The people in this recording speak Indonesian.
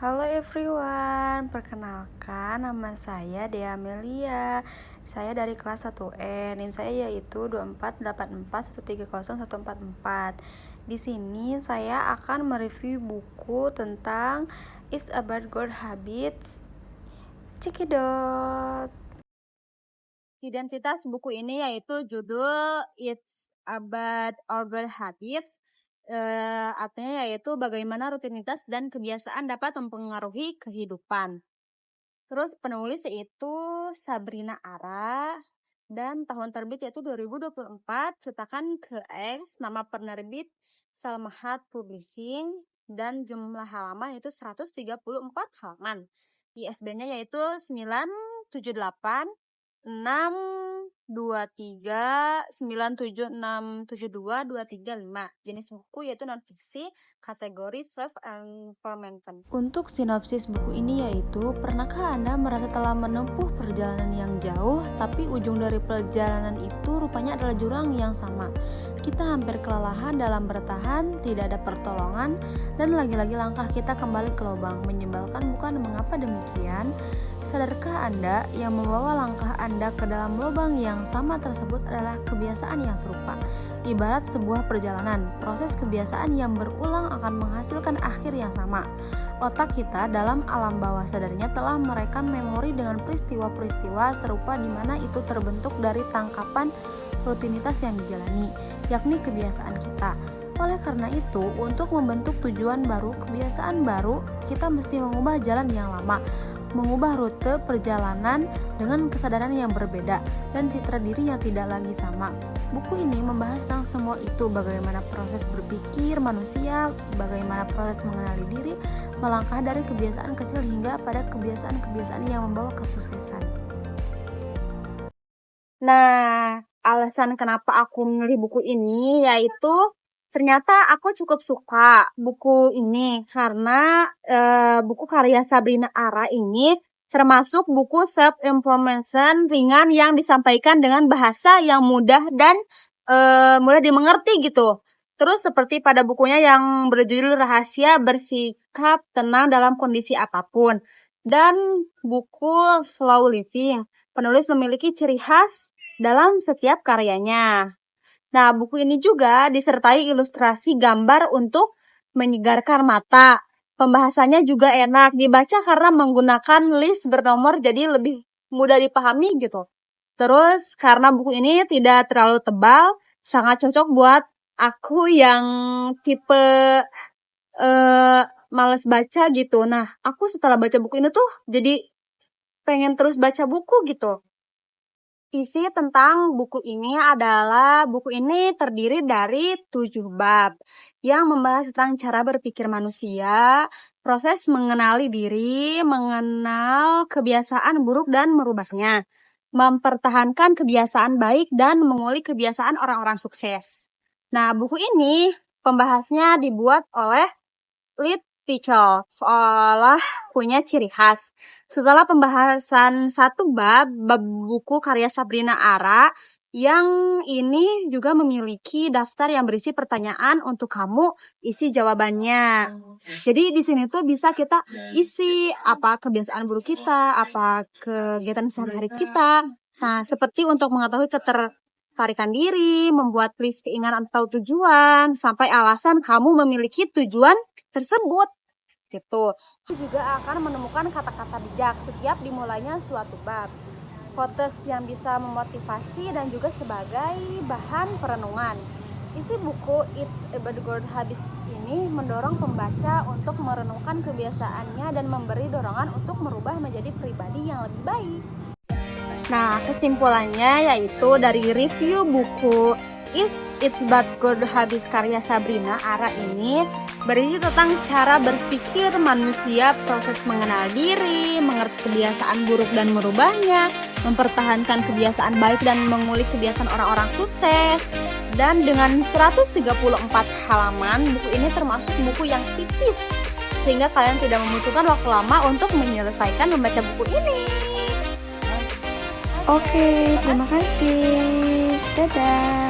Halo everyone, perkenalkan nama saya Dea Amelia. Saya dari kelas 1E, NIM saya yaitu 2484130144. Di sini saya akan mereview buku tentang It's About Good Habits. Cekidot. Identitas buku ini yaitu judul It's About Our Good Habits. Artinya yaitu bagaimana rutinitas dan kebiasaan dapat mempengaruhi kehidupan. Terus penulis yaitu Sabrina Ara dan tahun terbit yaitu 2024, cetakan ke X, nama penerbit Salmahat Publishing dan jumlah halaman yaitu 134 halaman. ISBN-nya yaitu 978 62397672235. Jenis buku yaitu non-fiksi, kategori self-information. Untuk sinopsis buku ini yaitu, pernahkah Anda merasa telah menempuh perjalanan yang jauh, tapi ujung dari perjalanan itu rupanya adalah jurang yang sama? Kita hampir kelelahan dalam bertahan, tidak ada pertolongan, dan lagi-lagi langkah kita kembali ke lubang. Menyebalkan bukan? Mengapa demikian? Sadarkah Anda yang membawa langkah Anda ke dalam lubang yang sama tersebut adalah kebiasaan yang serupa? Ibarat sebuah perjalanan, proses kebiasaan yang berulang akan menghasilkan akhir yang sama. Otak kita dalam alam bawah sadarnya telah merekam memori dengan peristiwa-peristiwa serupa di mana itu terbentuk dari tangkapan rutinitas yang dijalani, yakni kebiasaan kita. Oleh karena itu, untuk membentuk tujuan baru, kebiasaan baru, kita mesti mengubah jalan yang lama, mengubah rute perjalanan dengan kesadaran yang berbeda dan citra diri yang tidak lagi sama. Buku ini membahas tentang semua itu, bagaimana proses berpikir manusia, bagaimana proses mengenali diri, melangkah dari kebiasaan kecil hingga pada kebiasaan-kebiasaan yang membawa kesuksesan. Nah, alasan kenapa aku memilih buku ini yaitu ternyata aku cukup suka buku ini karena buku karya Sabrina Ara ini termasuk buku self-information ringan yang disampaikan dengan bahasa yang mudah dan mudah dimengerti gitu. Terus seperti pada bukunya yang berjudul Rahasia Bersikap Tenang Dalam Kondisi Apapun dan buku Slow Living, penulis memiliki ciri khas dalam setiap karyanya. Nah, buku ini juga disertai ilustrasi gambar untuk menyegarkan mata. Pembahasannya juga enak dibaca karena menggunakan list bernomor jadi lebih mudah dipahami gitu. Terus karena buku ini tidak terlalu tebal, sangat cocok buat aku yang tipe males baca gitu. Nah, aku setelah baca buku ini tuh jadi pengen terus baca buku gitu. Isi tentang buku ini adalah buku ini terdiri dari 7 bab yang membahas tentang cara berpikir manusia, proses mengenali diri, mengenal kebiasaan buruk dan merubahnya, mempertahankan kebiasaan baik dan mengulik kebiasaan orang-orang sukses. Nah, buku ini pembahasnya dibuat oleh Lead Teacher, seolah punya ciri khas. Setelah pembahasan satu bab buku karya Sabrina Ara, yang ini juga memiliki daftar yang berisi pertanyaan untuk kamu isi jawabannya. Jadi di sini tuh bisa kita isi apa kebiasaan buruk kita, apa kegiatan sehari-hari kita. Nah, seperti untuk mengetahui ketertarikan diri, membuat list keinginan atau tujuan, sampai alasan kamu memiliki tujuan tersebut gitu. Juga akan menemukan kata-kata bijak setiap dimulainya suatu bab, quotes yang bisa memotivasi dan juga sebagai bahan perenungan. Isi buku It's About Good Habits ini mendorong pembaca untuk merenungkan kebiasaannya dan memberi dorongan untuk merubah menjadi pribadi yang lebih baik. Nah, kesimpulannya yaitu dari review buku It's About Good Habits karya Sabrina Ara ini berisi tentang cara berpikir manusia, proses mengenal diri, mengerti kebiasaan buruk dan merubahnya, mempertahankan kebiasaan baik dan mengulik kebiasaan orang-orang sukses. Dan dengan 134 halaman, buku ini termasuk buku yang tipis sehingga kalian tidak membutuhkan waktu lama untuk menyelesaikan membaca buku ini. Oke, terima kasih. Dadah.